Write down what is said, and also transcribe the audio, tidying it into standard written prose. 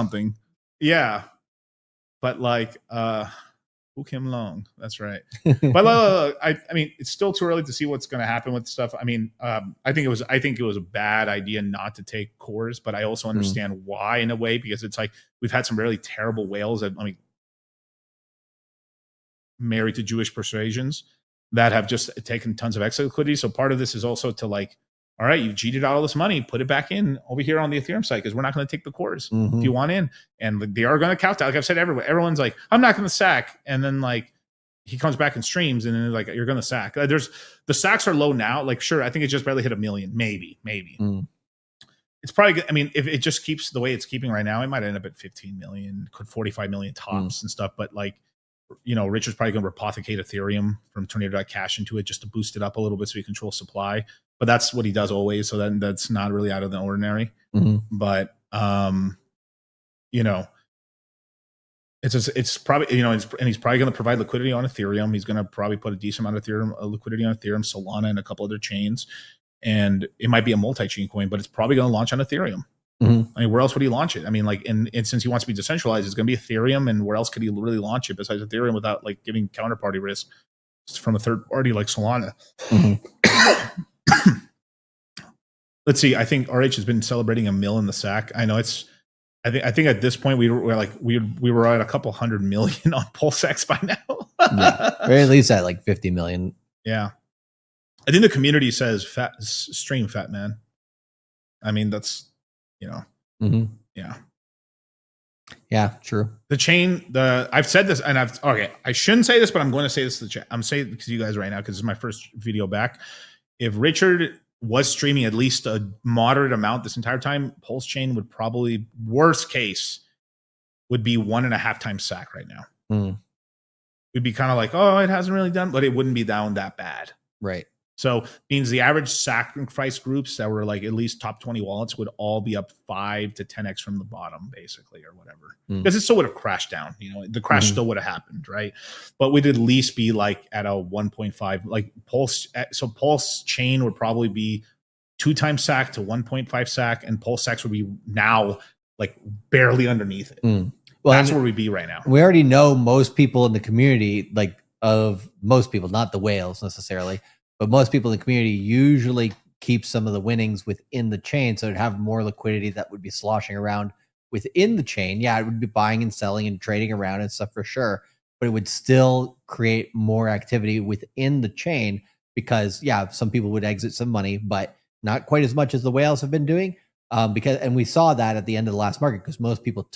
something. Yeah. But like, who came along? That's right. But I mean, it's still too early to see what's going to happen with stuff. I mean, I think it was a bad idea not to take cores, but I also understand why in a way, because it's like we've had some really terrible whales that, I mean, married to Jewish persuasions that have just taken tons of extra liquidity. So part of this is also to like, all right, you've cheated out all this money, put it back in over here on the Ethereum side, because we're not going to take the cores if you want in. And they are going to count that. Like I've said, everyone's like, I'm not going to sack. And then like he comes back and streams and then like, you're going to sack. The sacks are low now. Like, sure, I think it just barely hit 1 million, maybe. It's probably good. I mean, if it just keeps the way it's keeping right now, it might end up at 15 million, could 45 million tops and stuff. But like, you know, Richard's probably going to repothecate Ethereum from Tornado.cash into it just to boost it up a little bit so he controls supply. But that's what he does always. So then that's not really out of the ordinary. But, you know, it's probably, you know, and he's probably going to provide liquidity on Ethereum. He's going to probably put a decent amount of liquidity on Ethereum, Solana, and a couple other chains. And it might be a multi-chain coin, but it's probably going to launch on Ethereum. I mean, where else would he launch it? I mean, like, and since he wants to be decentralized, it's going to be Ethereum. And where else could he really launch it besides Ethereum without like giving counterparty risk from a third party like Solana? Let's see. I think RH has been celebrating 1 mil in the sack. I know it's. I think at this point we were at a couple 100 million on PulseX by now. Or at least at like 50 million. Yeah, I think the community says stream fat man. I mean, that's, you know, yeah, true. The chain, I've said this, and I shouldn't say this, but I'm going to say this to the chat. I'm saying it because you guys right now, because this is my first video back. If Richard was streaming at least a moderate amount this entire time, Pulse Chain would probably, worst case, would be 1.5 times sack right now. It'd be kind of like, oh, it hasn't really done, but it wouldn't be down that bad. Right. So means the average sacrifice groups that were like at least top 20 wallets would all be up 5 to 10x from the bottom, basically, or whatever. Because it still would have crashed down. You know, the crash still would have happened, right? But we'd at least be like at a 1.5, like Pulse. So Pulse Chain would probably be 2 times sack to 1.5 sack, and Pulse X would be now like barely underneath it. Well, that's where we'd be right now. We already know most people in the community, like of most people, not the whales necessarily, but most people in the community usually keep some of the winnings within the chain. So it'd have more liquidity that would be sloshing around within the chain. Yeah, it would be buying and selling and trading around and stuff for sure, but it would still create more activity within the chain because, yeah, some people would exit some money, but not quite as much as the whales have been doing. And we saw that at the end of the last market because most people took